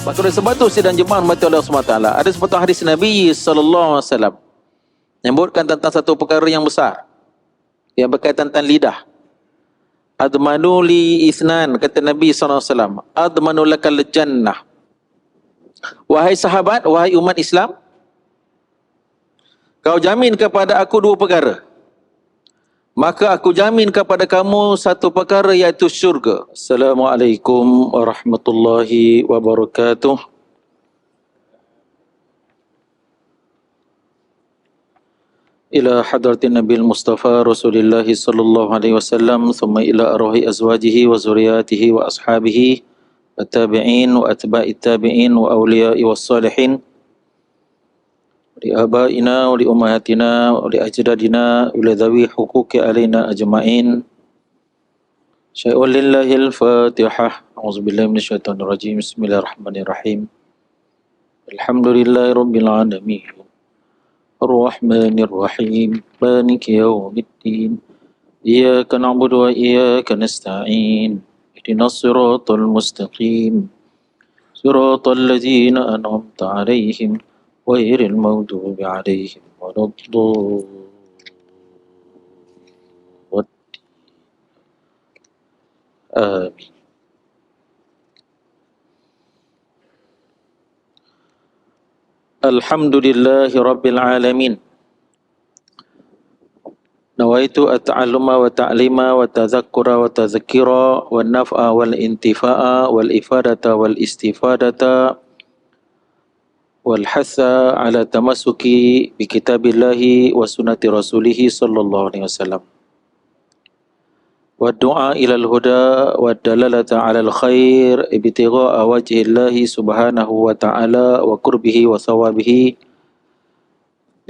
Maka oleh sebab itu sidang jemaah mati Allah SWT, ada sebuah hadis Nabi SAW menyebutkan tentang satu perkara yang besar yang berkaitan tentang lidah. Admanu li isnan, kata Nabi SAW, admanu lakal jannah. Wahai sahabat, wahai umat Islam, kau jamin kepada aku dua perkara, maka aku jamin kepada kamu satu perkara, iaitu syurga. Assalamualaikum warahmatullahi wabarakatuh. Ila hadratin Nabil Mustafa Rasulillahi sallallahu alaihi wasallam, thumma ila arwahi azwajihi wa zuriyatihi wa ashabihi wa tabi'in wa atba'i tabi'in wa awliya'i wa salihin, li abaina wa li ummahatina wa li ajdadina wa li dhawi huquqi alaina ajma'in. Syai'un lillahil fatihah. A'udzubillahi minasyaitonir rajim. Bismillahirrahmanirrahim. Alhamdulillahi rabbil alamin. Ar-Rahmanir-Rahim. Maliki yaumiddin. Iyyaka na'budu wa iyyaka nasta'in. Ihdinas siratal mustaqim. Siratal ladzina an'amta 'alaihim ghairil maghdubi 'alaihim waladdallin. Amin. Alhamdulillahi rabbil alamin. Nawaitu at-ta'alluma wa ta'lima wa tadhakkura wa tadhkira wa naf'a wal intifa'a wal ifadata wal istifadata wal hatha ala tamassuki bi kitabillahi wa sunnati rasulihi sallallahu alaihi wasallam. Wa du'a ilal huda wa dalalata alal khair ibtigha'a wajhillahi subhanahu wa ta'ala wa qurbihi wa thawabihi.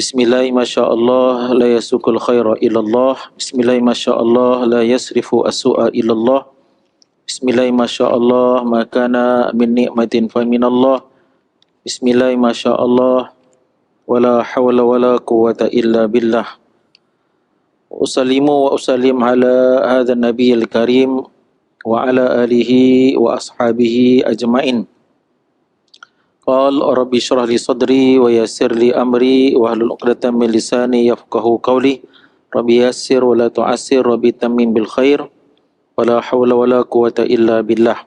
Bismillahi masyaallah la yasukul khaira illallah. Bismillahi masyaallah la yasrifu as-su'a illallah. Bismillahi masyaallah ma kana min ni'matin fa minallah. Bismillahi masyaallah wala hawla wala quwwata illa billah. Usallimu wa usallim ala hadzal nabiyil karim wa ala alihi wa ashabihi ajmain. Qal rabbi shrah li sadri wa yassir li amri wa hlul 'uqdatam min lisani yafqahu qawli. Rabbi yassir wa la tu'assir, rabbi tammim bil khair, wa la hawla wa la quwwata illa billah.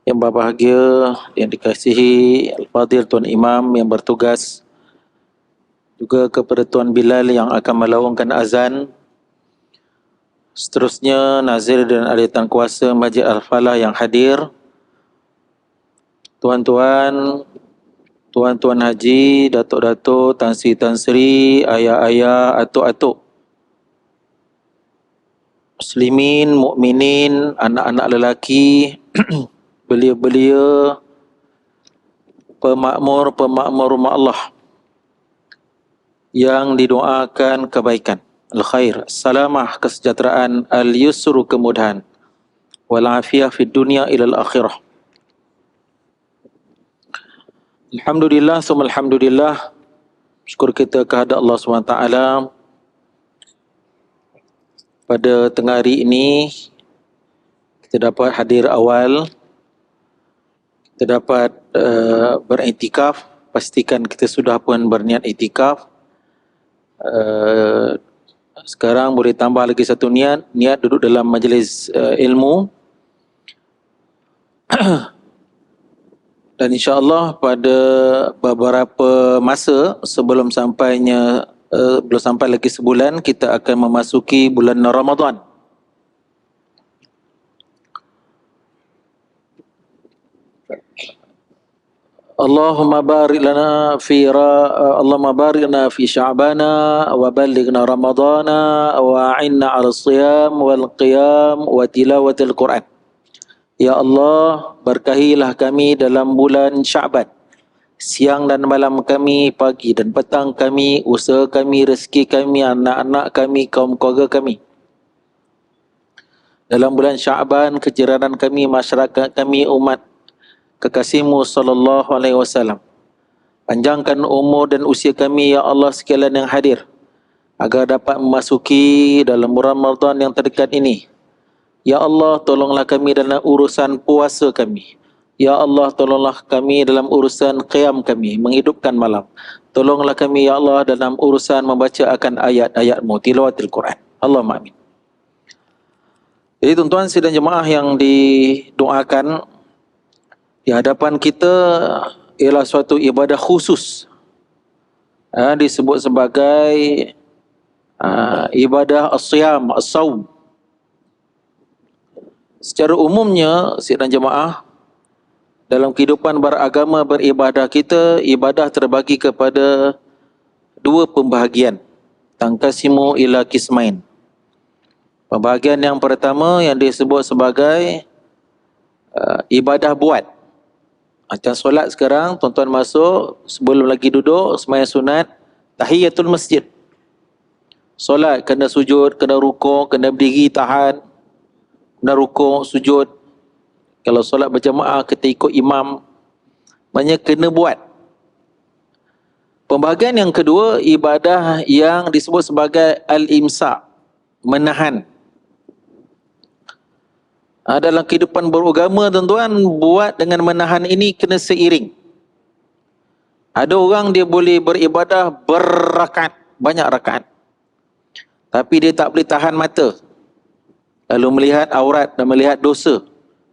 Yang berbahagia, yang dikasihi Al-Fadhil Tuan Imam yang bertugas, juga kepada Tuan Bilal yang akan melaungkan azan. Seterusnya nazir dan ahli tan kuasa Masjid Al-Falah yang hadir, tuan-tuan, tuan-tuan haji, datuk-datuk, tan sri, tan sri, ayah-ayah, atuk-atuk, muslimin, mukminin, anak-anak lelaki, belia-belia, pemakmur rumah Allah yang didoakan kebaikan, al-khair, salamah, kesejahteraan, al-yusru, kemudahan, wal-afiyah fid dunya ilal akhirah. Alhamdulillah, summa alhamdulillah. Syukur kita kehadrat Allah SWT. Pada tengah hari ini kita dapat hadir awal, kita dapat beriktikaf. Pastikan kita sudah pun berniat iktikaf. Sekarang boleh tambah lagi satu niat duduk dalam majlis ilmu. Dan insya-Allah pada beberapa masa sebelum sampainya belum sampai lagi sebulan, kita akan memasuki bulan Ramadan. Allahumma barik lana fi sya'bana wa ballighna ramadana wa a'inna 'ala siyam wal qiyam wa tilawatil Quran. Ya Allah, berkahilah kami dalam bulan Sya'ban, siang dan malam kami, pagi dan petang kami, usaha kami, rezeki kami, anak-anak kami, kaum keluarga kami. Dalam bulan Sya'ban, kejiranan kami, masyarakat kami, umat kekasihmu sallallahu alaihi wasallam. Panjangkan umur dan usia kami ya Allah sekalian yang hadir, agar dapat memasuki dalam bulan Ramadan yang terdekat ini. Ya Allah, tolonglah kami dalam urusan puasa kami. Ya Allah, tolonglah kami dalam urusan qiyam kami, menghidupkan malam. Tolonglah kami, Ya Allah, dalam urusan membaca akan ayat-ayat-Mu, tilawatil Quran. Allahumma amin. Jadi tuan-tuan sidang jemaah yang didoakan, di hadapan kita ialah suatu ibadah khusus. Disebut sebagai ibadah as-siyam, as-sawm. Secara umumnya, sidang jemaah, dalam kehidupan beragama, beribadah kita, ibadah terbagi kepada dua pembahagian. Tangkasimu ila kismain. Pembahagian yang pertama yang disebut sebagai ibadah buat. Macam solat sekarang, tuan-tuan masuk, sebelum lagi duduk, sembahyang sunat, tahiyatul masjid. Solat, kena sujud, kena rukuk, kena berdiri, tahan, kena rukuk, sujud. Kalau solat berjamaah, kita ikut imam, maknanya kena buat. Pembahagian yang kedua, ibadah yang disebut sebagai al-imsak, menahan. Dalam kehidupan beragama, tuan-tuan, buat dengan menahan ini kena seiring. Ada orang dia boleh beribadah berrakaat, banyak rakaat, tapi dia tak boleh tahan mata, lalu melihat aurat dan melihat dosa.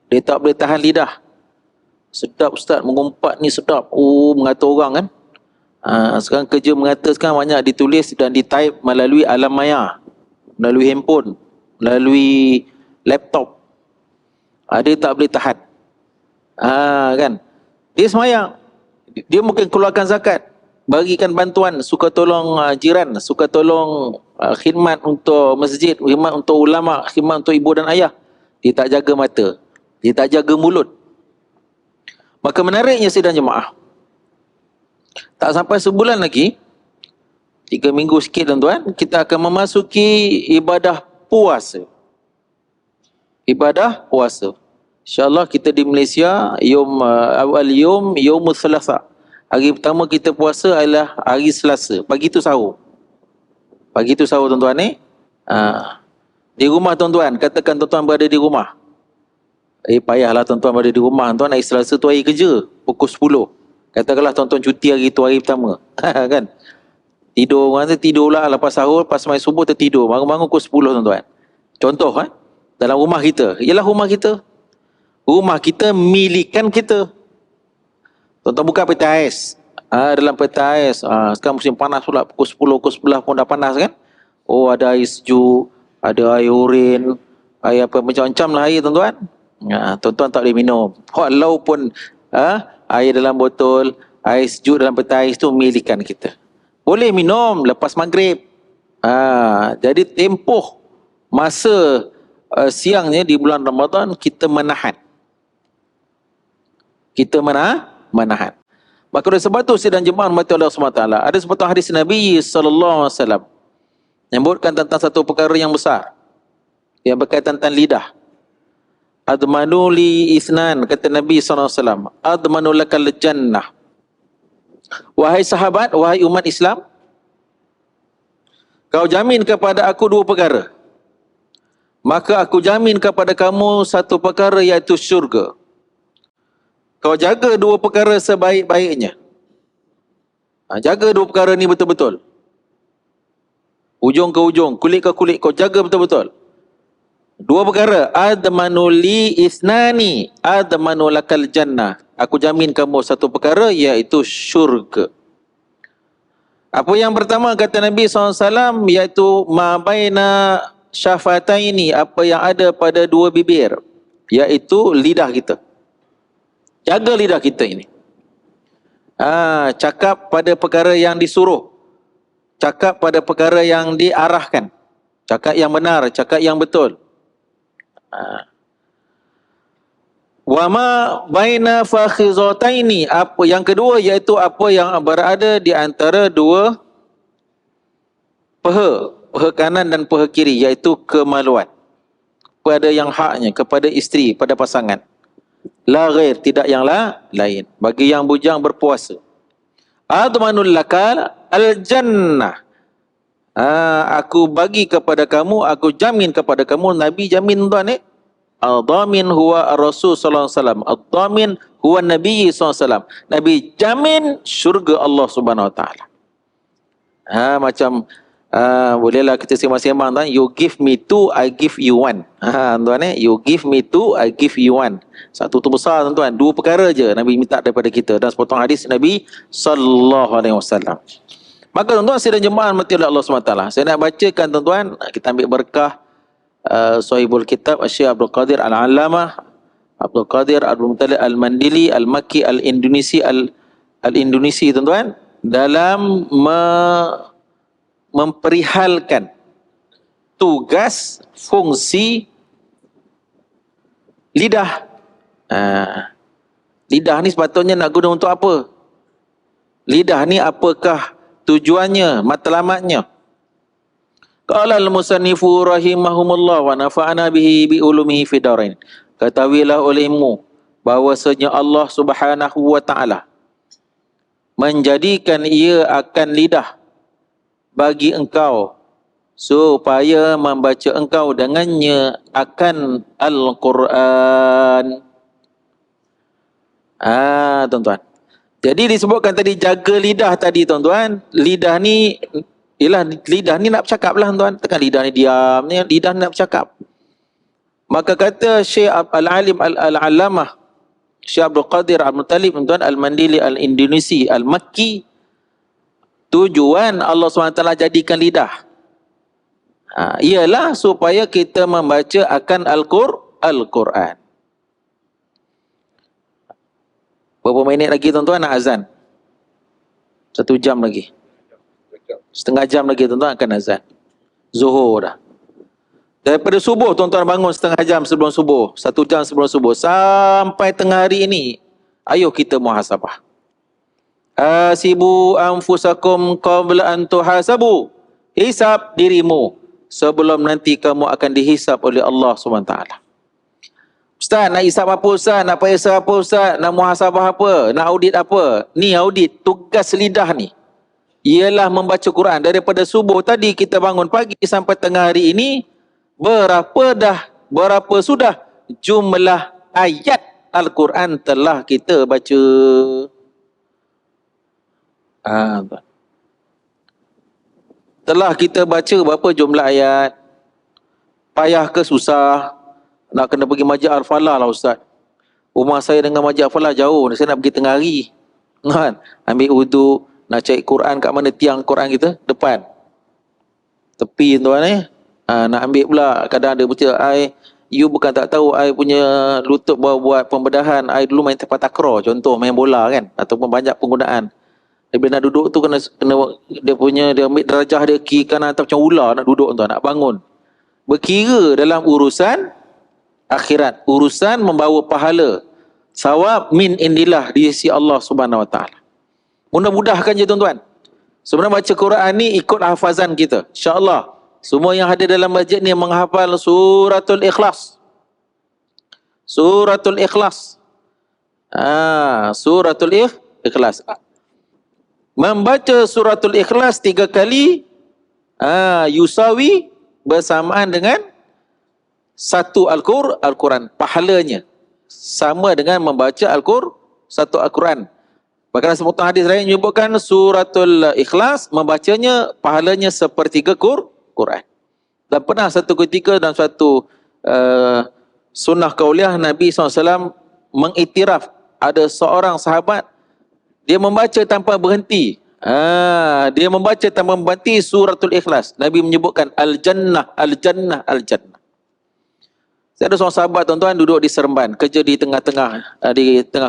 Dia tak boleh tahan lidah. Sedap ustaz, mengumpat ni sedap. Mengata orang kan. Sekarang kerja mengata sekarang banyak ditulis dan ditype melalui alam maya, melalui handphone, melalui laptop. Dia tak boleh tahan. Kan. Dia semayang. Dia mungkin keluarkan zakat, bagikan bantuan, suka tolong jiran, suka tolong khidmat untuk masjid, khidmat untuk ulama, khidmat untuk ibu dan ayah. Dia tak jaga mata, dia tak jaga mulut. Maka menariknya sidang jemaah, tak sampai sebulan lagi, 3 minggu sikit tuan-tuan, kita akan memasuki ibadah puasa. Ibadah puasa. InsyaAllah kita di Malaysia, Yaumul Selasa. Hari pertama kita puasa adalah hari Selasa. Pagi tu sahur. Pagi tu sahur tuan-tuan ni. Di rumah tuan-tuan, katakan tuan-tuan berada di rumah. Payahlah tuan-tuan berada di rumah. Tuan hari Selasa tu hari kerja, pukul 10. Katakanlah tuan-tuan cuti hari tu, hari pertama. Kan? Tidur, orang tu tidur lah lepas sahur, lepas semai subuh tertidur. Bangun-bangun pukul 10 tuan-tuan. Contoh dalam rumah kita. Ialah rumah kita. Rumah kita milikan kita. Tuan-tuan buka peti ais. Dalam peti ais, sekarang musim panas pula, pukul 10, pukul 11 pun dah panas kan. Ada air sejuk, ada air urin, air apa, macam-macam lah air tuan-tuan. Tuan-tuan tak boleh minum. Walaupun air dalam botol, air sejuk dalam peti ais tu milikan kita. Boleh minum lepas maghrib. Jadi tempoh masa siangnya di bulan Ramadan kita menahan. Kita menahan. Maka oleh sebab tu sidang jemaah rahmati Allah SWT, ada sebuah hadis Nabi SAW menyebutkan tentang satu perkara yang besar yang berkaitan tentang lidah. Admanu li isnan, kata Nabi SAW, admanu lakal jannah. Wahai sahabat, wahai umat Islam, kau jamin kepada aku dua perkara, maka aku jamin kepada kamu satu perkara, iaitu syurga. Kau jaga dua perkara sebaik-baiknya. Jaga dua perkara ni betul-betul. Ujung ke ujung, kulit ke kulit, kau jaga betul-betul. Dua perkara, admanu li isnani, admanu lakal jannah. Aku jamin kamu satu perkara, iaitu syurga. Apa yang pertama kata Nabi SAW, iaitu ma baina syafataini, apa yang ada pada dua bibir, iaitu lidah kita. Jaga lidah kita ini. Cakap pada perkara yang disuruh. Cakap pada perkara yang diarahkan. Cakap yang benar, cakap yang betul. Wa ma baina fakhizataini, apa yang kedua, iaitu apa yang berada di antara dua paha kanan dan paha kiri, iaitu kemaluan. Pada yang haknya kepada isteri, pada pasangan. La ghair, tidak yang lain. Bagi yang bujang berpuasa. Admanul lakal al-jannah. Aku bagi kepada kamu, aku jamin kepada kamu, Nabi jamin tuan ni. Ad-damin huwa ar-rasul sallallahu alaihi wasallam. Ad-damin huwa Nabi SAW. Nabi jamin syurga Allah Subhanahu Wa Taala. Macam bolehlah kita sembang-sembang tuan, you give me two, I give you one. Tuan you give me two, I give you one. Satu tu besar tuan-tuan, dua perkara je Nabi minta daripada kita, dan sepotong hadis Nabi sallallahu alaihi wasallam. Maka tuan-tuan sidang jemaah mati oleh Allah SWT, saya nak bacakan tuan-tuan, kita ambil berkah Sahibul Kitab Syekh Abdul Qadir Al-Allamah Abdul Qadir Abdul Muttalib Al-Mandili Al-Makki Al-Indonesi tuan-tuan, dalam memperihalkan tugas fungsi lidah. Lidah ni sepatutnya nak guna untuk apa? Lidah ni apakah tujuannya, matlamatnya? Qala al-musannifu rahimahumullah wa nafa'ana bihi bi ulumihi fid darain. Ketahuilah olehmu bahwasanya Allah Subhanahu wa taala menjadikan ia akan lidah bagi engkau supaya membaca engkau dengannya akan Al-Quran. Tuan-tuan. Jadi disebutkan tadi jaga lidah tadi tuan-tuan. Lidah ni nak bercakap lah tuan. Tekan lidah ni diam ni, lidah ni nak bercakap. Maka kata Syekh Al-Alim Al-Allamah Syekh Abdul Qadir Abdul Muttalib tuan, Al-Mandili Al-Indonesi Al-Makki, tujuan Allah SWT jadikan lidah ialah supaya kita membaca akan Al-Quran. Berapa minit lagi tuan-tuan nak azan? 1 jam lagi. Setengah jam lagi tuan-tuan akan azan. Zuhur dah. Daripada subuh tuan-tuan bangun setengah jam sebelum subuh, 1 jam sebelum subuh sampai tengah hari ini, ayo kita muhasabah. Hasibu anfusakum qabla an tuhasabu. Hisab dirimu sebelum nanti kamu akan dihisab oleh Allah SWT. Ustaz, nak hisab apa Ustaz? Nak periksa apa Ustaz? Nak muhasabah apa? Nak audit apa? Ni audit tugas lidah ni ialah membaca Quran. Daripada subuh tadi kita bangun pagi sampai tengah hari ini, berapa sudah jumlah ayat Al-Quran telah kita baca? Telah kita baca berapa jumlah ayat? Payah ke susah? Nak kena pergi Masjid Al-Falah lah Ustaz. Rumah saya dengan Masjid Al-Falah jauh, saya nak pergi tengah hari. Kan? Ambil wudu, nak cari Quran kat mana tiang Quran kita? Depan. Tepi tuan nak ambil pula, kadang ada baca you bukan tak tahu, I punya lutut buat pembedahan, I dulu main tempat takraw, contoh main bola kan, ataupun banyak penggunaan. Dia nak duduk tu kena dia ambil darjah dia kiri kanan atau macam ular nak duduk tuan, nak bangun. Berkira dalam urusan akhirat, urusan membawa pahala, sawab min indillah di sisi Allah Subhanahu Wa Taala. Mudah-mudahkan je tuan-tuan. Sebenarnya baca Quran ni ikut hafazan kita. InsyaAllah semua yang ada dalam masjid ni menghafal suratul Ikhlas. Suratul Ikhlas. Suratul Ikhlas. Membaca suratul Ikhlas 3 kali yusawi bersamaan dengan satu Al-Quran. Pahalanya sama dengan membaca satu Al-Quran. Bahkan sepotong hadis lain menyebutkan suratul Ikhlas membacanya pahalanya sepertiga Quran. Dan pernah satu ketika dalam suatu sunnah kauliah Nabi SAW mengiktiraf ada seorang sahabat, dia membaca tanpa berhenti. Dia membaca tanpa berhenti suratul Ikhlas. Nabi menyebutkan Al-Jannah, Al-Jannah, Al-Jannah. Saya ada seorang sahabat tuan-tuan duduk di Seremban, kerja di tengah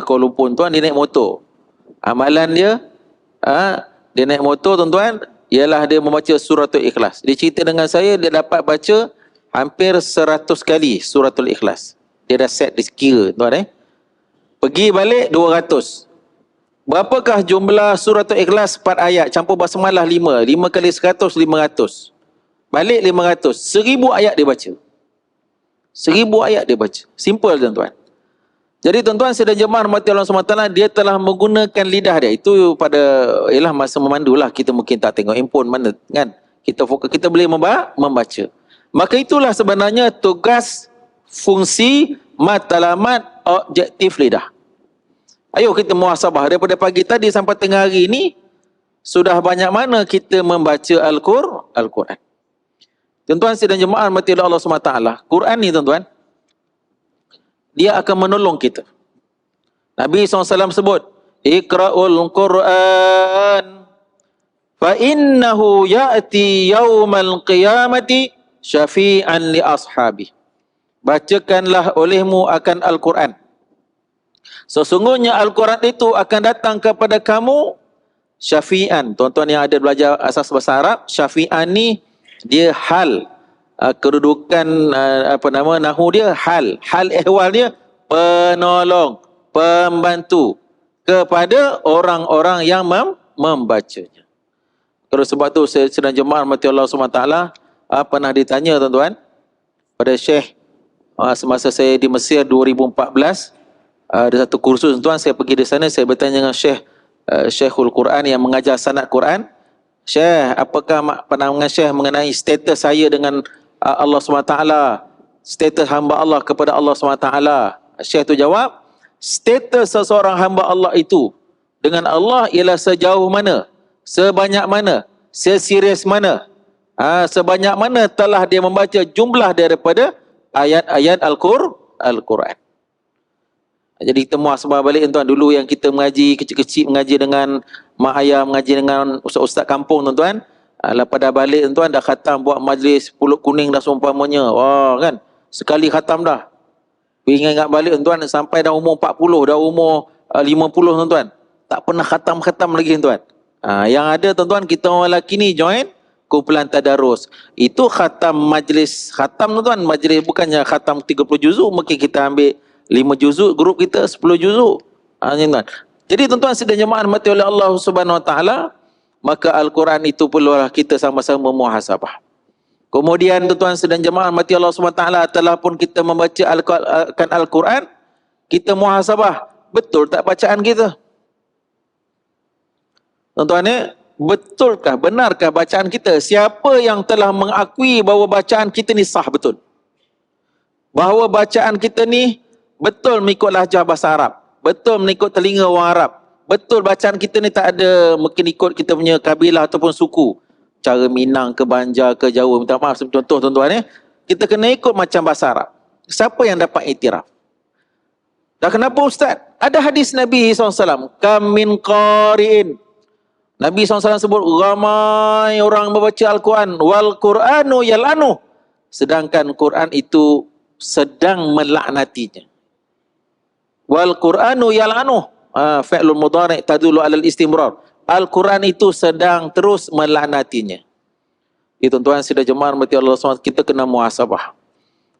Kuala Lumpur tuan, dia naik motor. Amalan dia, dia naik motor tuan-tuan, ialah dia membaca suratul Ikhlas. Dia cerita dengan saya, dia dapat baca hampir 100 kali suratul Ikhlas. Dia dah set, dia kira tuan pergi balik 200. Berapakah jumlah suratul Ikhlas 4 ayat, campur basmalah 5 kali 100, 500. Balik 500, 1000 ayat dia baca. 1000 ayat dia baca. Simple tuan-tuan. Jadi tuan-tuan sedang jemaah rahmati Allah SWT, dia telah menggunakan lidah dia. Itu pada ialah masa memandu lah, kita mungkin tak tengok handphone mana kan. Kita fokus, kita boleh membaca. Maka itulah sebenarnya tugas fungsi matlamat objektif lidah. Ayo kita muhasabah daripada pagi tadi sampai tengah hari ni, sudah banyak mana kita membaca Al-Quran. Tuan-tuan sidang jemaah mati Allah SWT. Quran ni tuan-tuan, dia akan menolong kita. Nabi SAW sebut, Iqra'ul Quran fa innahu ya'ti yawmal qiyamati syafi'an li ashabi. Bacakanlah olehmu akan Al-Quran. Sesungguhnya Al-Quran itu akan datang kepada kamu syafi'an. Tuan-tuan yang ada belajar asas bahasa Arab, syafi'an ni dia hal, kedudukan nahu dia hal ehwal dia penolong, pembantu kepada orang-orang yang membacanya. Kalau sebab tu saya sedang jemaah mati Allah SWT, pernah ditanya tuan-tuan pada Syekh semasa saya di Mesir 2014, ada satu kursus tuan, saya pergi di sana, saya bertanya dengan Syekhul Quran yang mengajar sanad Quran. Syekh, apakah pandangan Syekh mengenai status saya dengan Allah SWT, status hamba Allah kepada Allah SWT? Syekh tu jawab, status seseorang hamba Allah itu dengan Allah ialah sejauh mana, sebanyak mana, seserius mana, sebanyak mana telah dia membaca jumlah daripada ayat-ayat Al-Quran. Jadi kita muhasabah balik tuan, dulu yang kita mengaji kecil-kecil, mengaji dengan mak ayah, mengaji dengan ustaz-ustaz kampung tuan-tuan, pada balik tuan dah khatam buat majlis pulut kuning dah seumpamanya. Wah kan, sekali khatam dah. Ingat balik tuan, sampai dah umur 40, dah umur 50 tuan-tuan, tak pernah khatam-khatam lagi tuan. Yang ada tuan-tuan, kita orang lelaki ni join kumpulan tadarus. Itu khatam majlis, khatam tuan-tuan, majlis bukannya khatam 30 juzuk, mungkin kita ambil 5 juzuk, grup kita 10 juzuk. Tuan. Jadi tuan-tuan sidang jemaah mati oleh Allah Subhanahu Wa Taala, maka Al-Quran itu perlulah kita sama-sama muhasabah. Kemudian tuan-tuan sidang jemaah mati Allah Subhanahu Wa Taala, telah pun kita membaca Al-Quran, kita muhasabah, betul tak bacaan kita? Tuan-tuan ni, betulkah, benarkah bacaan kita? Siapa yang telah mengakui bahawa bacaan kita ni sah betul? Bahawa bacaan kita ni betul mengikut lahjah bahasa Arab, betul mengikut telinga orang Arab, betul bacaan kita ni tak ada mungkin ikut kita punya kabilah ataupun suku, cara Minang ke Banjar ke Jawa, minta maaf contoh tuan-tuan kita kena ikut macam bahasa Arab. Siapa yang dapat iktiraf? Dan kenapa Ustaz? Ada hadis Nabi SAW, kam min qari'in, Nabi SAW sebut ramai orang membaca Al-Quran, wal Qur'anu yal'anu, sedangkan Quran itu sedang melaknatinya. Wal Qur'anu yal'anu, fi'lul mudhari' tadullu 'alal istimrar. Al-Quran itu sedang terus melaknatinya. Itu tuan-tuan sudah jemaah mati Allah SWT, kita kena muhasabah.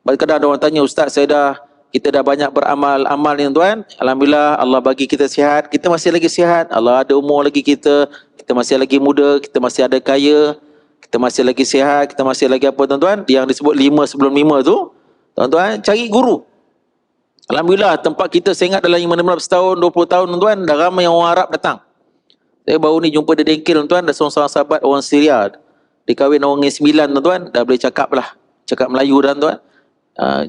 Kadang-kadang ada orang tanya, Ustaz, kita dah banyak beramal ni tuan. Alhamdulillah Allah bagi kita sihat, kita masih lagi sihat. Allah ada umur lagi kita masih lagi muda, kita masih ada kaya, kita masih lagi sihat, kita masih lagi apa tuan-tuan? Yang disebut 5 sebelum 5 tu, tuan-tuan cari guru. Alhamdulillah tempat kita, saya ingat dalam 15 tahun, 20 tahun tuan-tuan, dah ramai orang Arab datang. Saya baru ni jumpa di Dengkil tuan-tuan, ada seorang sahabat orang Syria, dia kahwin orang Negeri 9 tuan-tuan, dah boleh cakap lah, cakap Melayu dah tuan.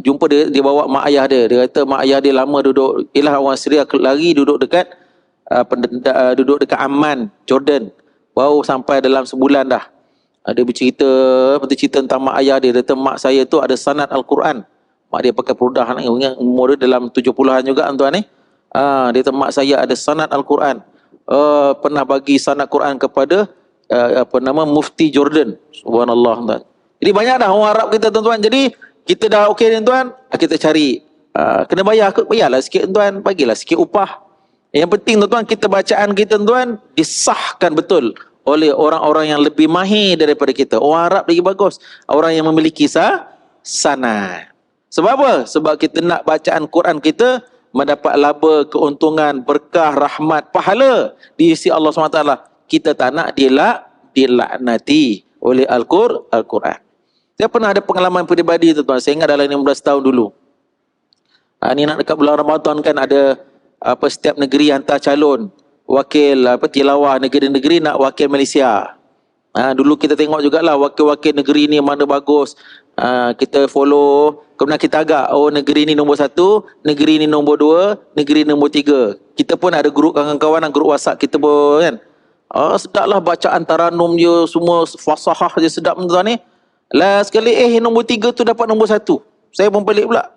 Jumpa dia bawa mak ayah dia kata mak ayah dia lama duduk, ialah orang Syria lari duduk dekat Amman, Jordan, baru sampai dalam sebulan dah. Dia bercerita tentang mak ayah dia kata mak saya tu ada sanad Al-Quran. Mak dia pakai purdah, umur dia dalam 70-an juga tuan ni. Dia kata mak saya ada sanad Al-Quran. Pernah bagi sanad Quran kepada Mufti Jordan. Subhanallah tuan. Jadi banyak dah orang Arab kita tuan-tuan. Jadi kita dah okey tuan, kita cari kena bayarlah sikit tuan, bagilah sikit upah. Yang penting tuan-tuan, kita bacaan kita tuan disahkan betul oleh orang-orang yang lebih mahir daripada kita. Orang Arab lagi bagus, orang yang memiliki sanad. Sebab apa? Sebab kita nak bacaan Quran kita mendapat laba, keuntungan, berkah, rahmat, pahala di sisi Allah SWT. Kita tak nak dilaknati oleh Al-Quran. Saya pernah ada pengalaman peribadi tuan-tuan. Saya ingat dalam 16 tahun dulu. Ni nak dekat bulan Ramadan kan, ada setiap negeri hantar calon wakil tilawah negeri-negeri nak wakil Malaysia. Dulu kita tengok jugalah wakil-wakil negeri ni mana bagus. Kita follow, Kemudian kita agak, oh negeri ni nombor 1, negeri ni nombor 2, negeri nombor 3. Kita pun ada grup kawan-kawan, grup WhatsApp kita pun kan. Sedaplah bacaan taranum dia, semua fasahah dia sedap tuan ni. Last sekali nombor 3 tu dapat nombor 1. Saya pun pelik pula.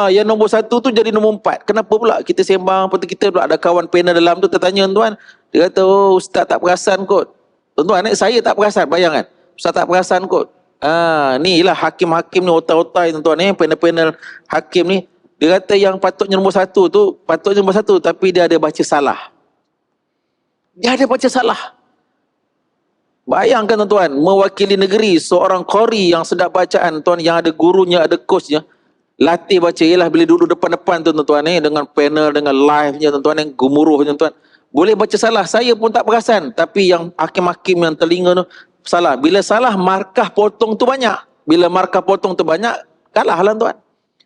Yang nombor 1 tu jadi nombor 4. Kenapa pula? Kita sembang, betul kita pula ada kawan panel dalam tu tertanya tuan. Dia kata, oh ustaz tak perasan kot. Tuan-tuan, saya tak perasan, bayangkan. Ustaz tak perasan kot. Ni lah hakim-hakim ni, otai-otai tuan-tuan ni, panel-panel hakim ni. Dia kata yang patutnya nombor 1 tu, patutnya nombor 1, tapi dia ada baca salah. Dia ada baca salah. Bayangkan tuan-tuan, mewakili negeri, seorang qari yang sedap bacaan tuan, yang ada gurunya, ada coachnya, latih baca, ialah bila duduk depan-depan tu tuan-tuan ni, dengan panel, dengan live-nya tuan-tuan, yang gemuruhnya tuan, boleh baca salah. Saya pun tak perasan, tapi yang hakim-hakim yang telinga tu salah. Bila salah, markah potong tu banyak. Bila markah potong tu banyak, kalah lah tuan.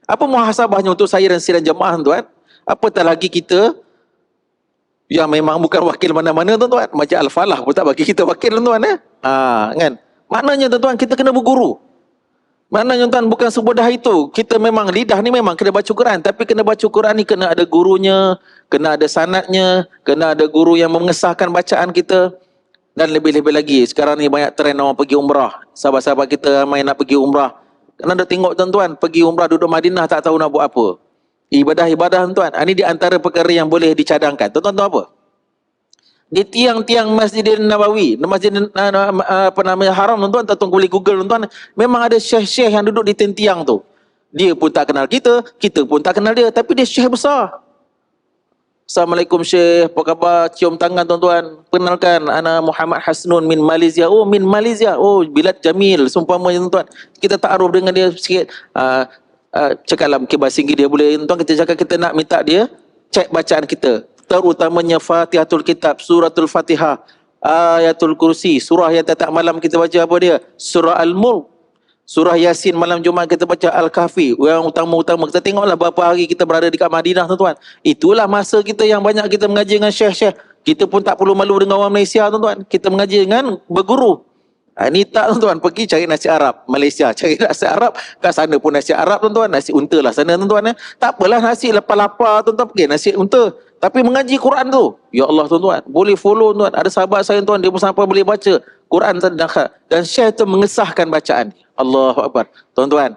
Apa muhasabahnya untuk saya dan sidang jemaah tuan? Apatah lagi kita yang memang bukan wakil mana-mana tuan-tuan. Macam Al-Falah pun tak bagi kita wakil tuan-tuan kan? Maknanya tuan-tuan, kita kena berguru. Maknanya tuan, bukan semudah itu. Kita memang lidah ni memang kena baca Quran, tapi kena baca Quran ni kena ada gurunya, kena ada sanadnya, kena ada guru yang mengesahkan bacaan kita. Dan lebih-lebih lagi, sekarang ni banyak trend orang pergi umrah. Sahabat-sahabat kita ramai nak pergi umrah. Kerana anda tengok tuan-tuan, pergi umrah duduk Madinah tak tahu nak buat apa. Ibadah-ibadah tuan, ini di antara perkara yang boleh dicadangkan. Tuan-tuan tahu apa? Di tiang-tiang Masjidil Nabawi, Masjid Haram tuan-tuan, tuan-tuan boleh Google tuan-tuan, memang ada syekh-syekh yang duduk di tiang-tiang tu. Dia pun tak kenal kita pun tak kenal dia, tapi dia syekh besar. Assalamualaikum Syekh, apa khabar? Cium tangan tuan-tuan. Kenalkan, ana Muhammad Hasnun min Malaysia. Oh, min Malaysia. Oh, Bilad Jamil, seumpamanya tuan-tuan. Kita taaruf dengan dia sikit. Cakaplah mungkin bahasa Inggeris dia boleh. Tuan, kita cakap kita nak minta dia cek bacaan kita. Terutamanya Fatihatul Kitab, Suratul Fatihah, Ayatul Kursi, surah yang tiap malam kita baca apa dia? Surah Al-Mulk. Surah Yasin malam Jumaat kita baca Al-Kahfi. Yang utama-utama. Kita tengoklah berapa hari kita berada di Madinah tuan-tuan. Itulah masa kita yang banyak kita mengaji dengan syekh-syekh. Kita pun tak perlu malu dengan orang Malaysia tuan-tuan. Kita mengaji dengan berguru. Ini tak tuan-tuan, pergi cari nasi Arab. Malaysia cari nasi Arab. Kat sana pun nasi Arab tuan-tuan. Nasi unta lah sana tuan-tuan. Tak apalah nasi lapar-lapar tuan-tuan, pergi nasi unta. Tapi mengaji Quran tu, ya Allah tuan-tuan, boleh follow tuan. Ada sahabat saya tuan, dia pun sampai boleh baca Quran dan syekh tu mengesahkan bacaan. Allahu Akbar. Tuan-tuan,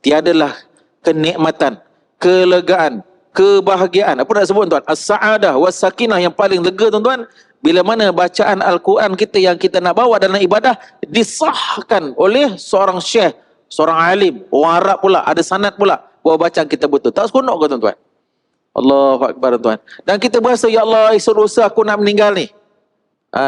tiadalah kenikmatan, kelegaan, kebahagiaan. Apa nak sebut tuan? As-sa'adah was-sakinah, yang paling lega tuan-tuan, bila mana bacaan Al-Quran kita yang kita nak bawa dalam ibadah disahkan oleh seorang syekh, seorang alim, orang Arab pula, ada sanad pula, bahawa bacaan kita betul. Tak seronok ke tuan-tuan? Allahu Akbar tuan. Dan kita berasa, ya Allah, esok lusa aku nak meninggal ni.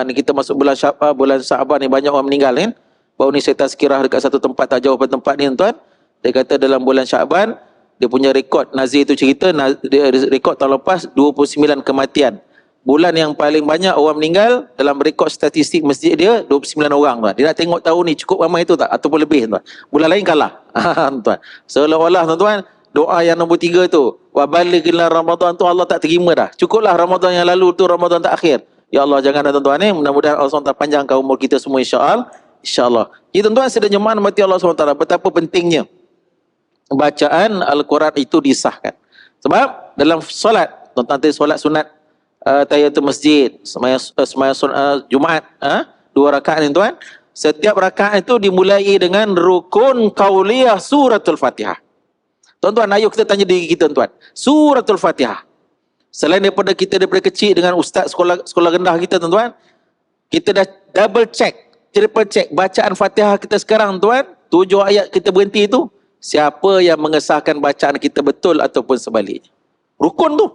Ni kita masuk bulan Syaban ni, banyak orang meninggal kan. Baru ni saya tazkirah dekat satu tempat tak jauh pada tempat ni tuan. Dia kata dalam bulan Syaban, dia punya rekod, Nazir tu cerita, dia rekod tahun lepas 29 kematian. Bulan yang paling banyak orang meninggal dalam rekod statistik masjid dia 29 orang tuan. Dia nak tengok tahun ni cukup ramai tu tak ataupun lebih tuan. Bulan lain kalah. Tuan. Seolah-olah tuan-tuan, doa yang nombor 3 tu, wa balighna Ramadan tu Allah tak terima dah. Cukuplah Ramadan yang lalu tu, Ramadan terakhir. Ya Allah, jangan tuan-tuan ni, mudah-mudahan Allah SWT panjangkan umur kita semua insya-Allah. InsyaAllah. Jadi tuan-tuan, sedang jemaah mati Allah SWT, betapa pentingnya bacaan Al-Quran itu disahkan. Sebab dalam solat, tuan-tuan tadi solat sunat tahiyatul masjid, sembahyang Jumaat, 2 rakaat ni tuan, setiap rakaat itu dimulai dengan rukun qauliyah suratul Fatihah. Tuan-tuan, ayo kita tanya diri kita tuan. Suratul Fatihah. Selain daripada kita daripada kecil dengan ustaz sekolah rendah kita tuan-tuan, kita dah double check, triple check bacaan Fatihah kita sekarang tuan, 7 ayat kita berhenti itu, siapa yang mengesahkan bacaan kita betul ataupun sebaliknya. Rukun tu.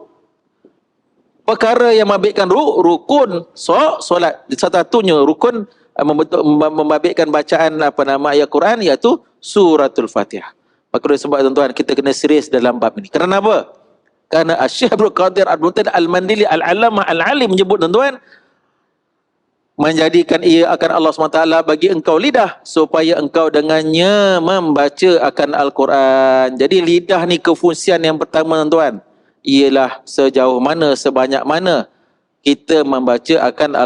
Perkara yang membabitkan rukun solat. Satu-satunya rukun membabitkan bacaan ayat Quran, iaitu suratul Fatihah. Maka oleh sebab tuan-tuan, kita kena serius dalam bab ini. Kerana apa? Kerana Syekh Abdul Qadir Al-Mu'tad Al-Mandili Al-Alamah Al-Alim menyebut tuan-tuan, menjadikan ia akan Allah SWT bagi engkau lidah, supaya engkau dengannya membaca akan Al-Quran. Jadi lidah ni kefungsian yang pertama tuan-tuan, ialah sejauh mana, sebanyak mana kita membaca akan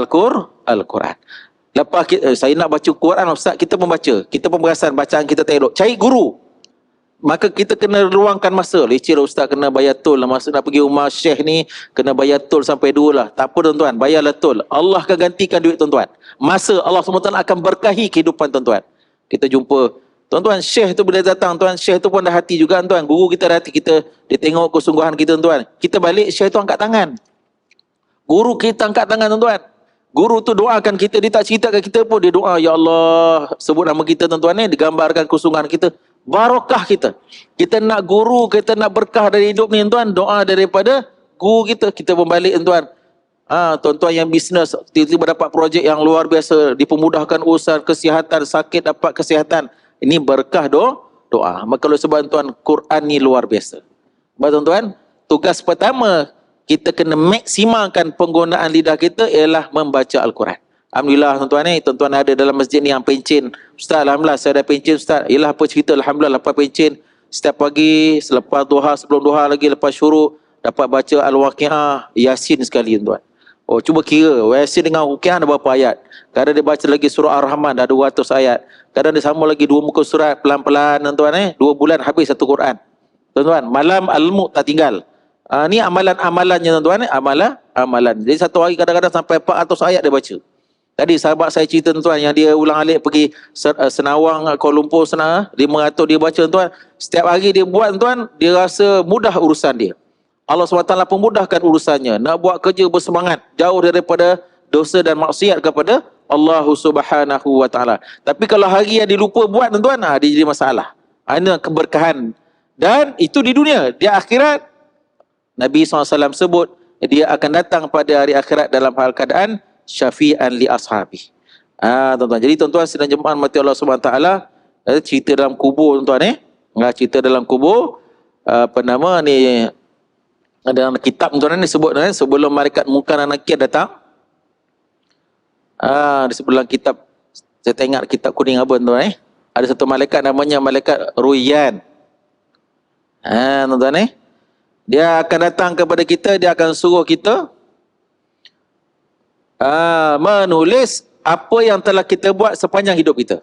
Al-Quran. Lepas saya nak baca Quran Ustaz, kita membaca, kita pun perasan bacaan kita tak elok, cari guru. maka kita kena luangkan masa. Leceh lah ustaz, kena bayar tol lah. Masa nak pergi rumah syekh ni, kena bayar tol sampai 2 lah. Tak apa tuan-tuan, bayarlah tol. Allah akan gantikan duit tuan-tuan. Masa Allah SWT akan berkahi kehidupan tuan-tuan. Kita jumpa, tuan-tuan, syekh tu bila datang, tuan, syekh tu pun dah hati juga tuan. Guru kita dah hati kita, dia tengok kesungguhan kita tuan. Kita balik, syekh tu angkat tangan. Guru kita angkat tangan tuan-tuan. Guru tu doakan kita, dia tak ceritakan kita pun, dia doa, ya Allah, sebut nama kita tuan-tuan ni, digambarkan kesungguhan kita. Barakah kita. Kita nak guru, kita nak berkah dari hidup ni tuan, doa daripada guru kita. Kita pun balik tuan. Tuan-tuan yang bisnes, tiba-tiba dapat projek yang luar biasa, dipermudahkan urusan kesihatan, sakit dapat kesihatan. Ini berkah doa. Maka oleh sebab tuan, Quran ni luar biasa. Tuan-tuan, tugas pertama kita kena maksimalkan penggunaan lidah kita ialah membaca Al-Quran. Alhamdulillah tuan-tuan ni, tuan-tuan ada dalam masjid ni yang pencen. Ustaz, alhamdulillah saya ada pencen ustaz. Ialah apa cerita, alhamdulillah lepas pencen, setiap pagi, selepas duha, sebelum duha lagi, lepas syuruk, dapat baca Al-Waqi'ah, Yasin sekali tuan. Oh, cuba kira, Yasin dengan Waqi'ah ada berapa ayat. Kadang dia baca lagi surah Ar-Rahman, dah 200 ayat. Kadang dia sambung lagi 2 muka surat, pelan-pelan tuan-tuan 2 bulan habis satu Quran. Tuan-tuan, malam Al-Mu tak tinggal. Ni amalan-amalannya tuan-tuan, amalan. Jadi satu hari kadang-kadang sampai 400 ayat dia baca. Tadi sahabat saya cerita tuan yang dia ulang alik pergi Senawang, Kuala Lumpur sana, 500 dia baca tuan. Setiap hari dia buat tuan, dia rasa mudah urusan dia. Allah SWT pemudahkan urusannya. Nak buat kerja bersemangat, jauh daripada dosa dan maksiat kepada Allah Subhanahu wa taala. Tapi kalau hari yang dia lupa buat tuan, dia jadi masalah. Ini keberkahan. Dan itu di dunia, di akhirat Nabi SAW sebut dia akan datang pada hari akhirat dalam hal keadaan syafi'an li ashabi. Tuan-tuan. Jadi tuan-tuan sedang jemaah mati Allah SWT, cerita dalam kubur tuan-tuan cerita dalam kubur, apa nama ni, dalam kitab tuan-tuan ni sebut sebelum malaikat Munkar dan Nakir datang. Di sebelah kitab, saya tengok kitab kuning apa tuan-tuan ada satu malaikat namanya malaikat Ruyan. Tuan-tuan dia akan datang kepada kita, dia akan suruh kita menulis apa yang telah kita buat sepanjang hidup kita.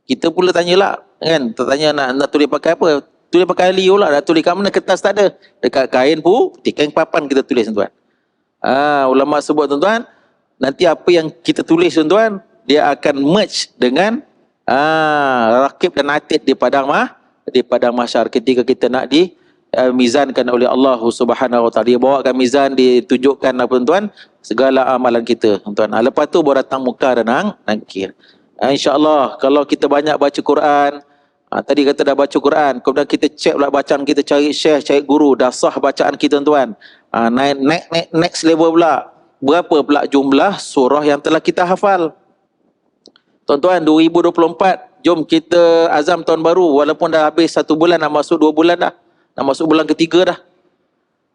Kita pula tanyalah kan, tertanya nak tulis pakai apa? Tulis pakai liu lah, dah tulis kat mana, kertas tak ada. Dekat kain putih, kain papan kita tulis tuan. Ulama sebut tuan, nanti apa yang kita tulis tuan, dia akan merge dengan rakib dan atid di padang mahsyar ketika kita nak mizankan oleh Allah Subhanahu wa taala. Dia bawakan mizan, ditunjukkan apa tuan, segala amalan kita tuan. Lepas tu baru datang Munkar dan Nakir. InsyaAllah kalau kita banyak baca Quran, tadi kata dah baca Quran, kemudian kita cek pula bacaan kita, cari syekh, cari guru, dah sah bacaan kita tuan. Next level pula, berapa pula jumlah surah yang telah kita hafal. Tuan-tuan, 2024 jom kita azam tahun baru, walaupun dah habis 1 bulan, dah masuk 2 bulan dah, dah masuk bulan ketiga dah.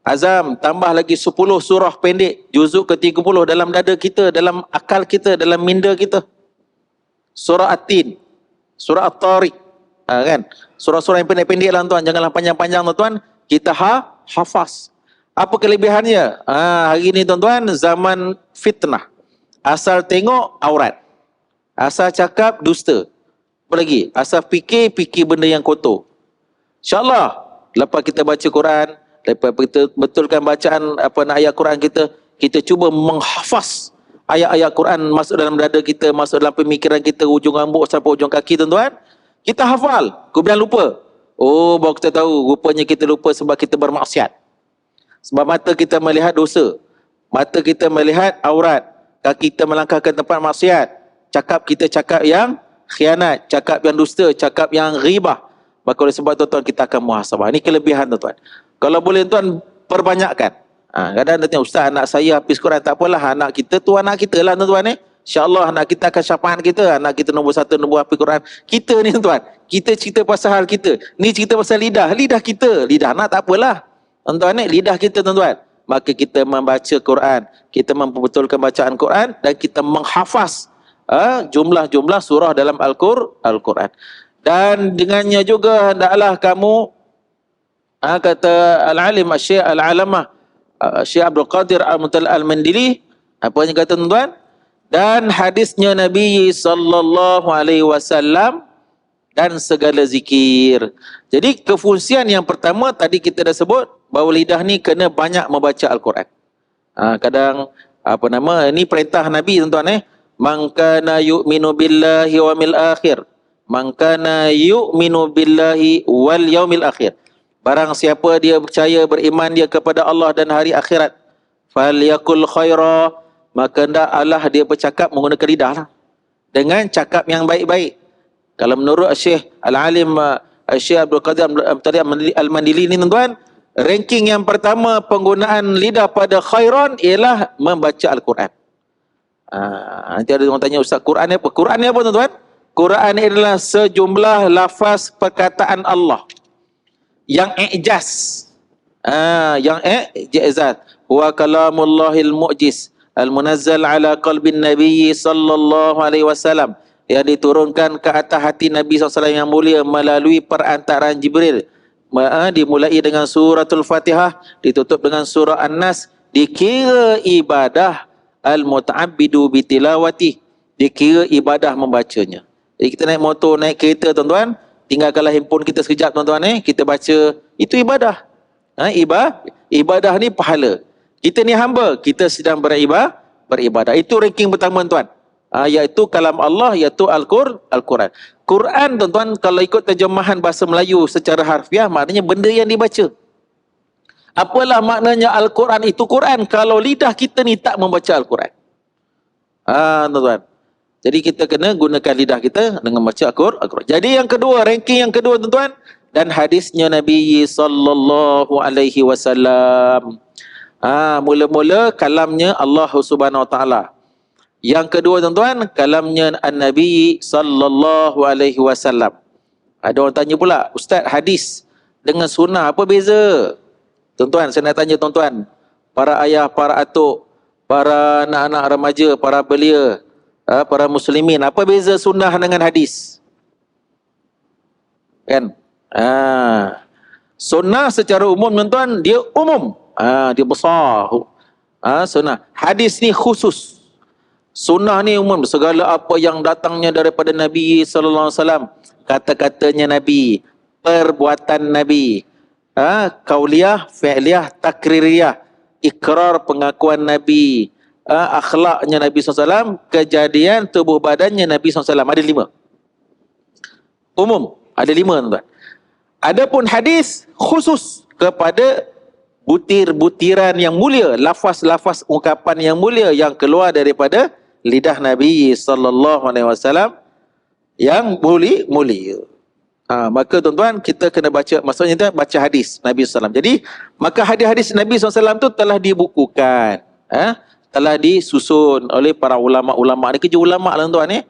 Azam tambah lagi 10 surah pendek, juzuk ke-30 dalam dada kita, dalam akal kita, dalam minda kita. Surah At-Tin, surah At-Tariq, kan? Surah-surah yang pendek-pendek lah tuan, janganlah panjang-panjang tuan. Kita hafaz. Apa kelebihannya? Hari ni tuan-tuan zaman fitnah. Asal tengok aurat, asal cakap dusta. Apa lagi? Asal fikir benda yang kotor. InsyaAllah lepas kita baca Quran, lepas kita betulkan bacaan ayat Quran kita cuba menghafaz ayat-ayat Quran masuk dalam dada kita, masuk dalam pemikiran kita, ujung rambut sampai ujung kaki tuan-tuan. Kita hafal, kemudian lupa. Oh, baru kita tahu rupanya kita lupa sebab kita bermaksiat. Sebab mata kita melihat dosa, mata kita melihat aurat, kaki kita melangkah ke tempat maksiat, cakap kita cakap yang khianat, cakap yang dusta, cakap yang ghibah. Maka oleh sebab tuan-tuan kita akan muhasabah. Ini kelebihan tuan-tuan. Kalau boleh tuan perbanyakkan. Kadang-kadang tanya, ustaz anak saya habis Quran, tak apalah, anak kita tu anak kita lah tuan-tuan InsyaAllah anak kita akan syafaat kita, anak kita nombor 1 nombor habis Quran. Kita ni tuan, kita cerita pasal hal kita. Ni cerita pasal lidah kita. Lidah anak tak apalah. Tuan-tuan lidah kita tuan-tuan. Maka kita membaca Quran, kita memperbetulkan bacaan Quran dan kita menghafaz jumlah-jumlah surah dalam Al-Quran. Dan dengannya juga hendaklah kamu, kata Al-Alim Syekh Al-Alamah Syekh Abdul Qadir Al-Mandili, apa yang kata tuan-tuan, dan hadisnya Nabi sallallahu alaihi wasallam, dan segala zikir. Jadi kefungsian yang pertama tadi kita dah sebut bahawa lidah ni kena banyak membaca Al-Quran. Kadang ini perintah Nabi tuan-tuan man kana yu'minu billahi wa mil akhir, man kana yu'minu billahi wal yaumil akhir, barang siapa dia percaya beriman dia kepada Allah dan hari akhirat, falyakul khaira, maka hendaklah dia bercakap menggunakan lidah lah, dengan cakap yang baik-baik. Kalau menurut Syekh Al-Alim Syekh Abdul Qadir Al-Mandili ni tuan-tuan, ranking yang pertama penggunaan lidah pada khairan ialah membaca Al-Quran. Nanti ada orang tanya, Ustaz, Quran ni apa? Quran ni apa tuan-tuan? Quran ni adalah sejumlah lafaz perkataan Allah yang i'jaz. Yang i'jazat. Huwa kalamullahil mu'jiz al-munazzal ala qalbin Nabi sallallahu alaihi wasallam, yang diturunkan ke atas hati Nabi SAW yang mulia melalui perantaraan Jibril. Dimulai dengan suratul Fatihah, ditutup dengan surah An-Nas. Dikira ibadah al-muta'abbidu bitilawati, dikira ibadah membacanya. Jadi kita naik motor, naik kereta tuan-tuan, tinggalkanlah handphone kita sekejap tuan-tuan, kita baca, itu ibadah. Ibadah ni pahala. Kita ni hamba, kita sedang beribadah. Itu ranking pertama tuan. Iaitu kalam Allah, iaitu Al-Quran. Quran tuan-tuan, kalau ikut terjemahan bahasa Melayu secara harfiah, maknanya benda yang dibaca. Apalah maknanya Al-Quran itu Quran kalau lidah kita ni tak membaca Al-Quran? Tuan-tuan. Jadi kita kena gunakan lidah kita dengan baca Al-Quran. Jadi yang kedua, ranking yang kedua tuan-tuan, dan hadisnya Nabi sallallahu alaihi wasallam. Mula-mula kalamnya Allah Subhanahu wa taala. Yang kedua tuan-tuan, kalamnya An-Nabi sallallahu alaihi wasallam. Ada orang tanya pula, Ustaz, hadis dengan sunnah apa beza? Tuan-tuan, saya nak tanya tuan-tuan, para ayah, para atuk, para anak-anak remaja, para belia, para muslimin, apa beza sunnah dengan hadis? Kan? Sunnah secara umum tuan-tuan, dia umum. Dia besar. Sunnah. Hadis ni khusus. Sunnah ni umum, segala apa yang datangnya daripada Nabi sallallahu alaihi wasallam, kata-katanya Nabi, perbuatan Nabi, qauliyah, fi'liyah, takririyah, ikrar, pengakuan Nabi, akhlaknya Nabi SAW, kejadian tubuh badannya Nabi SAW. Ada 5. Umum, ada 5 tuan-tuan. Adapun hadis khusus kepada butir-butiran yang mulia, lafaz-lafaz ungkapan yang mulia yang keluar daripada lidah Nabi sallallahu alaihi wasallam yang mulia. Maka tuan-tuan, kita kena baca, maksudnya kita baca hadis Nabi SAW. Jadi maka hadis-hadis Nabi SAW tu telah dibukukan, telah disusun oleh para ulama-ulama. Ini kerja ulama lah tuan-tuan ni.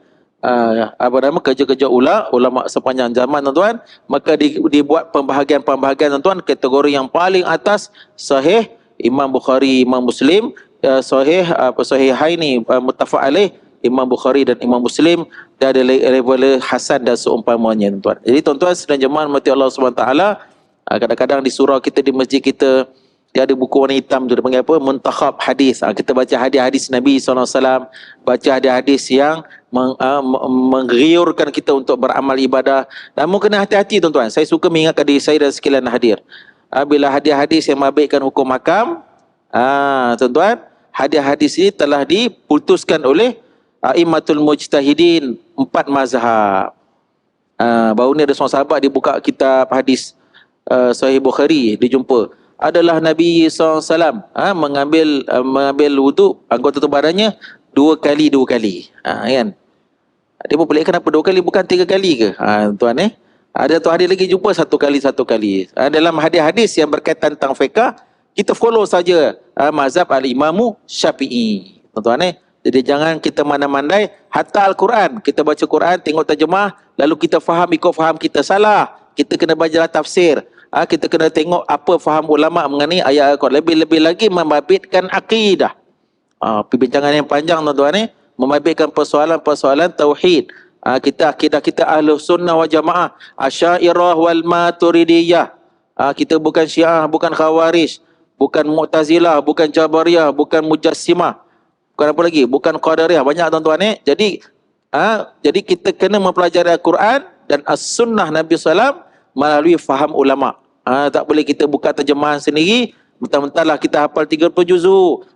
Kerja-kerja ulama sepanjang zaman tuan-tuan. Maka dibuat pembahagian-pembahagian tuan-tuan, kategori yang paling atas sahih Imam Bukhari, Imam Muslim, sahihaini muttafaq alaih, Imam Bukhari dan Imam Muslim, dan ada level hasan dan seumpamanya tuan-tuan. Jadi tuan-tuan sedang jemaah mati Allah SWT, kadang-kadang di surau kita, di masjid kita, dia ada buku warna hitam tu, dia panggil apa? Muntakhab hadis. Kita baca hadis-hadis Nabi SAW, baca hadis-hadis yang menggeriurkan kita untuk beramal ibadah. Namun kena hati-hati tuan-tuan. Saya suka mengingatkan diri saya dan sekalian hadir. Bila hadis-hadis yang mengabaikan hukum makam, tuan-tuan, hadis-hadis ini telah diputuskan oleh A'immatul Mujtahidin 4 mazhab. Baru ni ada seorang sahabat dia buka kitab hadis Sahih Bukhari, dia jumpa adalah Nabi SAW mengambil wuduk anggota tubuh badannya 2 kali. Kan? Dia pun pelik, kenapa 2 kali bukan 3 kali ke? Tuan ada tu hadis lagi jumpa 1 kali. Dalam hadis-hadis yang berkaitan tentang fiqh, kita follow saja mazhab al-Imam Syafi'i. Tuan-tuan jadi jangan kita mandai-mandai. Hatta Al-Quran, kita baca Quran, tengok terjemah, lalu kita faham, ikut faham kita salah. Kita kena baca tafsir. Kita kena tengok apa faham ulama mengenai ayat Al-Quran. Lebih-lebih lagi membabitkan akidah. Perbincangan yang panjang tuan-tuan membabitkan persoalan-persoalan tauhid. Akidah kita Ahlus Sunnah wal Jamaah, Asy'ariyah wal Maturidiyah. Kita bukan Syiah, bukan Khawarij, bukan Mu'tazilah, bukan Jabariyah, bukan Mujassimah. Bukan apa lagi? Bukan Qadariyah. Banyak tuan-tuan Jadi kita kena mempelajari Al-Quran dan as-sunnah Nabi SAW melalui faham ulama. Tak boleh kita buka terjemahan sendiri, mentang-mentanglah kita hafal 30 juzuk,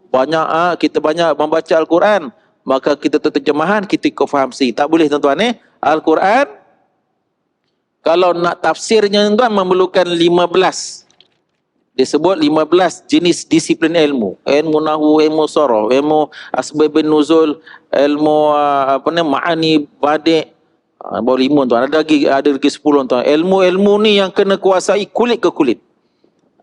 kita banyak membaca Al-Quran, maka kita terjemahan, kita ikut faham sendiri. Tak boleh tuan-tuan. Al-Quran, kalau nak tafsirnya tuan, memerlukan 15. Disebut 15 jenis disiplin ilmu. Ilmu nahwu, ilmu sarah, ilmu asbabun nuzul, ilmu ma'ani, badik. Baru 5 tuan. Ada lagi 10 tuan. Ilmu-ilmu ni yang kena kuasai kulit ke kulit.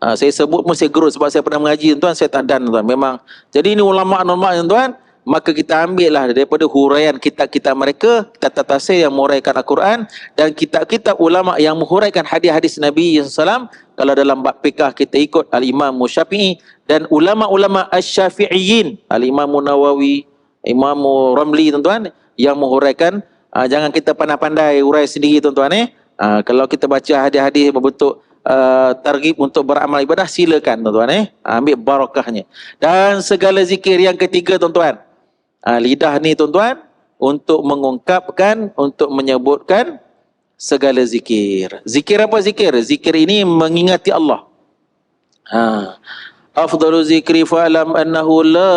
Saya sebut pun saya gerut sebab saya pernah mengaji tuan, saya tak dan tuan. Memang. Jadi ini ulama-ulama tuan, maka kita ambil lah daripada huraian kitab-kitab mereka, kitab tafsir yang menguraikan Al-Quran, dan kitab-kitab ulama yang menghuraikan hadis-hadis Nabi SAW. Kalau dalam bab fiqh kita ikut Al-Imam Syafi'i dan ulama-ulama Asy-Syafi'iyyin, Al-Imam Nawawi, Imam Ramli tuan-tuan, yang menghuraikan. Jangan kita pandai-pandai urai sendiri tuan-tuan. Kalau kita baca hadis-hadis berbentuk targhib untuk beramal ibadah, silakan tuan-tuan. Ambil barakahnya. Dan segala zikir yang ketiga tuan-tuan, lidah ni tuan-tuan untuk mengungkapkan, untuk menyebutkan segala zikir. Zikir apa zikir? Zikir ini mengingati Allah. Afdalu zikri fa'lam annahu la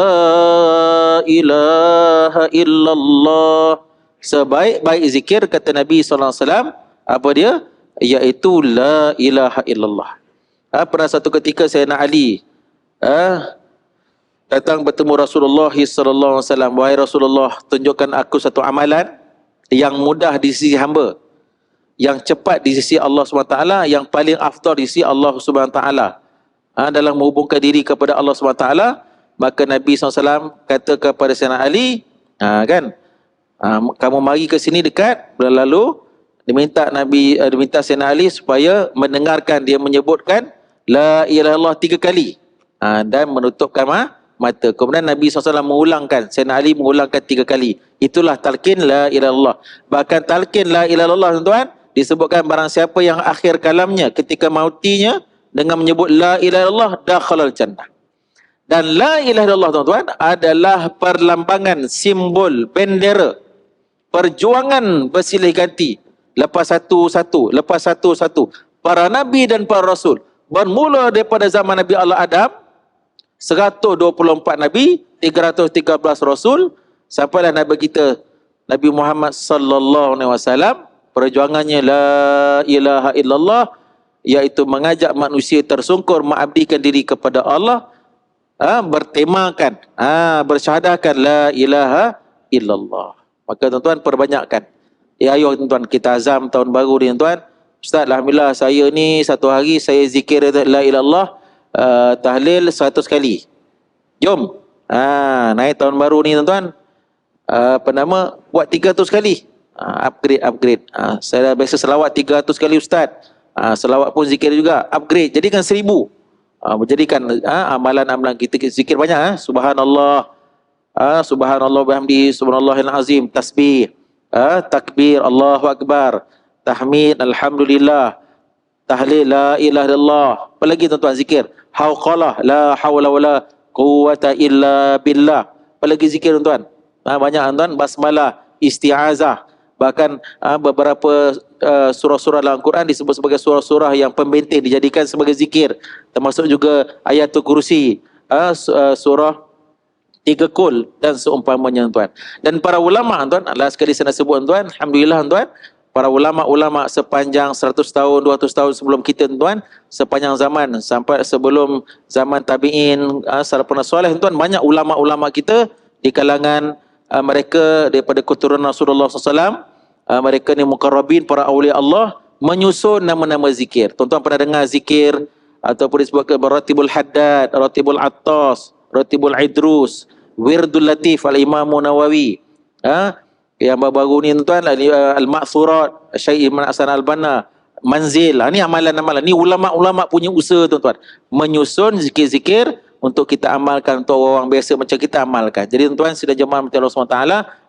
ilaha illallah. Sebaik-baik zikir, kata Nabi SAW, apa dia? Iaitu la ilaha illallah. Pernah satu ketika Sayyidina Ali datang bertemu Rasulullah SAW. Wahai Rasulullah, tunjukkan aku satu amalan yang mudah di sisi hamba, yang cepat di sisi Allah SWT, yang paling afdal di sisi Allah SWT. Dalam menghubungkan diri kepada Allah SWT. Maka Nabi SAW kata kepada Sayyidina Ali, kamu mari ke sini dekat. Lalu diminta Sayyidina Ali supaya mendengarkan dia menyebutkan la ilaha illallah 3 kali, dan menutupkan mata. Kemudian Nabi SAW mengulangkan, Sayyidina Ali mengulangkan 3 kali. Itulah talqin la ilaha illallah. Bahkan talqin la ilaha illallah tuan-tuan, disebutkan barang siapa yang akhir kalamnya ketika mautinya dengan menyebut la ilaha illallah, dakhalal jannah. Dan la ilaha illallah tuan-tuan adalah perlambangan, simbol, bendera perjuangan bersilih ganti, lepas satu-satu para nabi dan para rasul, bermula daripada zaman Nabi Allah Adam, 124 nabi, 313 rasul, sampailah Nabi kita Nabi Muhammad sallallahu alaihi wasallam. Perjuangannya la ilaha illallah, iaitu mengajak manusia tersungkur mengabdikan diri kepada Allah, bertemakan, bersyahadahkan la ilaha illallah. Maka tuan-tuan perbanyakkan. Ayo tuan-tuan, kita azam tahun baru ni tuan. Ustaz, alhamdulillah saya ni satu hari saya zikir la ilaha illallah, tahlil 100 kali. Jom. Naik tahun baru ni tuan-tuan. Buat 300 kali. Upgrade. Saya dah biasa selawat 300 kali Ustaz. Selawat pun zikir juga. Upgrade. Jadikan 1000. Menjadikan amalan-amalan kita zikir banyak. Subhanallah. Subhanallah bihamdihi, subhanallahil azim, tasbih, takbir, Allahu akbar, tahmid, alhamdulillah, tahlil, la ilaha illallah. Apa lagi tuan-tuan zikir? Hauqalah, la hawla wala quwwata illa billah. Apa lagi zikir tuan-tuan? Banyak tuan-tuan. Basmalah, isti'azah. Bahkan beberapa surah-surah dalam Quran disebut sebagai surah-surah yang pembenteng, dijadikan sebagai zikir. Termasuk juga ayatul kursi, surah 3 kul dan seumpamanya tuan. Dan para ulama tuan, last sekali saya nak sebut tuan, alhamdulillah tuan, para ulama-ulama sepanjang 100 tahun, 200 tahun sebelum kita tuan, sepanjang zaman sampai sebelum zaman tabi'in, salafun soleh tuan, banyak ulama-ulama kita di kalangan mereka daripada keturunan Rasulullah SAW, mereka ni muqarrabin, para awliya Allah, menyusun nama-nama zikir. Tuan-tuan pernah dengar zikir ataupun disebut Ratibul Haddad, Ratibul Attas, Ratibul Idrus, Wirdul Latif Al-Imam Nawawi, yang baru-baru ni tuan, Al-Ma'thurat Syekh Ibn Hasan Al-Banna, Manzil. Ni amalan-amalan, ni ulama-ulama punya usaha tuan-tuan, menyusun zikir-zikir untuk kita amalkan, untuk orang biasa macam kita amalkan. Jadi tuan-tuan, sudah jemaah Allah SWT,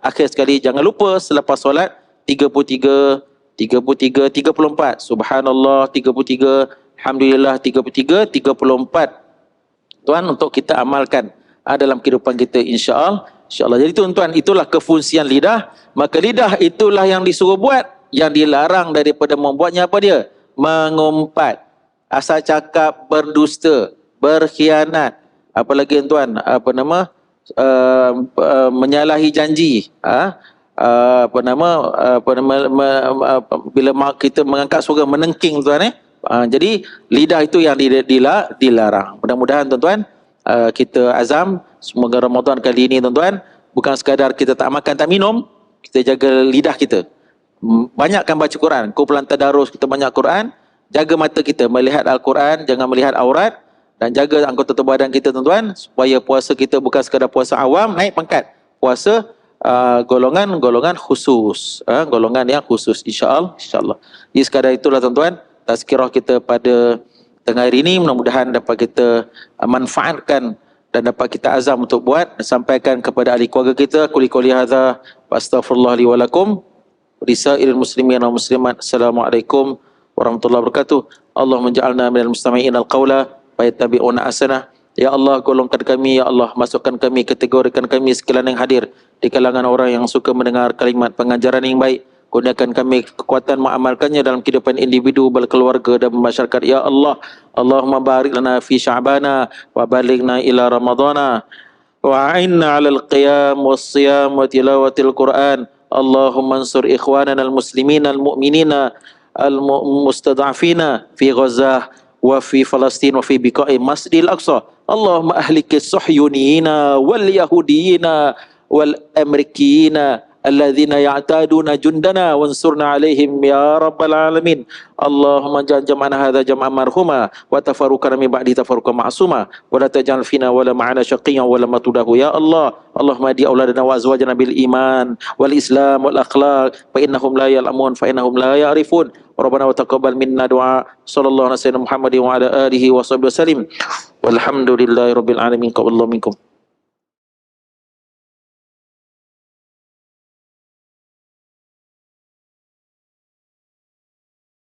akhir sekali jangan lupa selepas solat 33, 34, subhanallah 33, alhamdulillah 33, 34 tuan, untuk kita amalkan dalam kehidupan kita, insya-Allah. Jadi tuan-tuan, itulah kefungsian lidah. Maka lidah itulah yang disuruh buat yang dilarang daripada membuatnya apa dia? Mengumpat, asal cakap, berdusta, berkhianat, apalagi tuan, menyalahi janji, bila kita mengangkat suara menengking tuan. Jadi lidah itu yang dilarang. Mudah-mudahan tuan-tuan kita azam semoga Ramadan kali ini tuan-tuan bukan sekadar kita tak makan tak minum, kita jaga lidah kita. Banyakkan baca Quran, kumpulan tadarus kita banyak Quran, jaga mata kita melihat Al-Quran, jangan melihat aurat, dan jaga anggota tubuh badan kita tuan-tuan supaya puasa kita bukan sekadar puasa awam, naik pangkat puasa golongan khusus, golongan yang khusus, insya-Allah. Jadi sekadar itulah tuan-tuan tazkirah kita pada tengah hari ini, mudah-mudahan dapat kita manfaatkan dan dapat kita azam untuk buat, sampaikan kepada ahli keluarga kita. Quli hadza wa astaghfirullah li wa lakum wa lisairil muslimin wal muslimat. Assalamualaikum warahmatullahi wabarakatuh. Allahumma ja'alna minal mustami'in al-qawla wa yattabi'una ahsanah. Ya Allah, golongkan kami, ya Allah, masukkan kami, kategorikan kami sekalian yang hadir di kalangan orang yang suka mendengar kalimat pengajaran yang baik. Kurniakan kami kekuatan mengamalkannya dalam kehidupan individu, berkeluarga dan masyarakat. Ya Allah, Allahumma barik lana fi sya'bana wa balighna ila ramadana wa a'inna 'alal qiyam was siyam wa tilawatil Quran. Allahumma ansur ikhwanana al-muslimina al-mu'minina al-mustad'afina fi Gaza wa fi Palestin wa fi biqa'i Masjidil Aqsa. Allahumma ahlikis suhyunina wal yahudiyina wal amrikiyina alladzina ya'taduna jundana wansurna alaihim ya rabbal alamin. Allahumma ja'al jam'ana hadza jam'an marhuma wa tafarruqana min ba'di tafarruqan ma'suma wa la taj'al fina wa la ma'ana syaqiyyan wa la matudahu. Ya Allah, Allahumma di auladana wa azwajana bil iman wal islam wal akhlaq fa innahum la ya'lamun fa innahum la ya'rifun. Rabbana wa taqabbal minna du'a. Sallallahu alaihi wasallam Muhammadin wa ala alihi wa sahbihi wasallim. Walhamdulillahi rabbil alamin. Qaballahu minkum.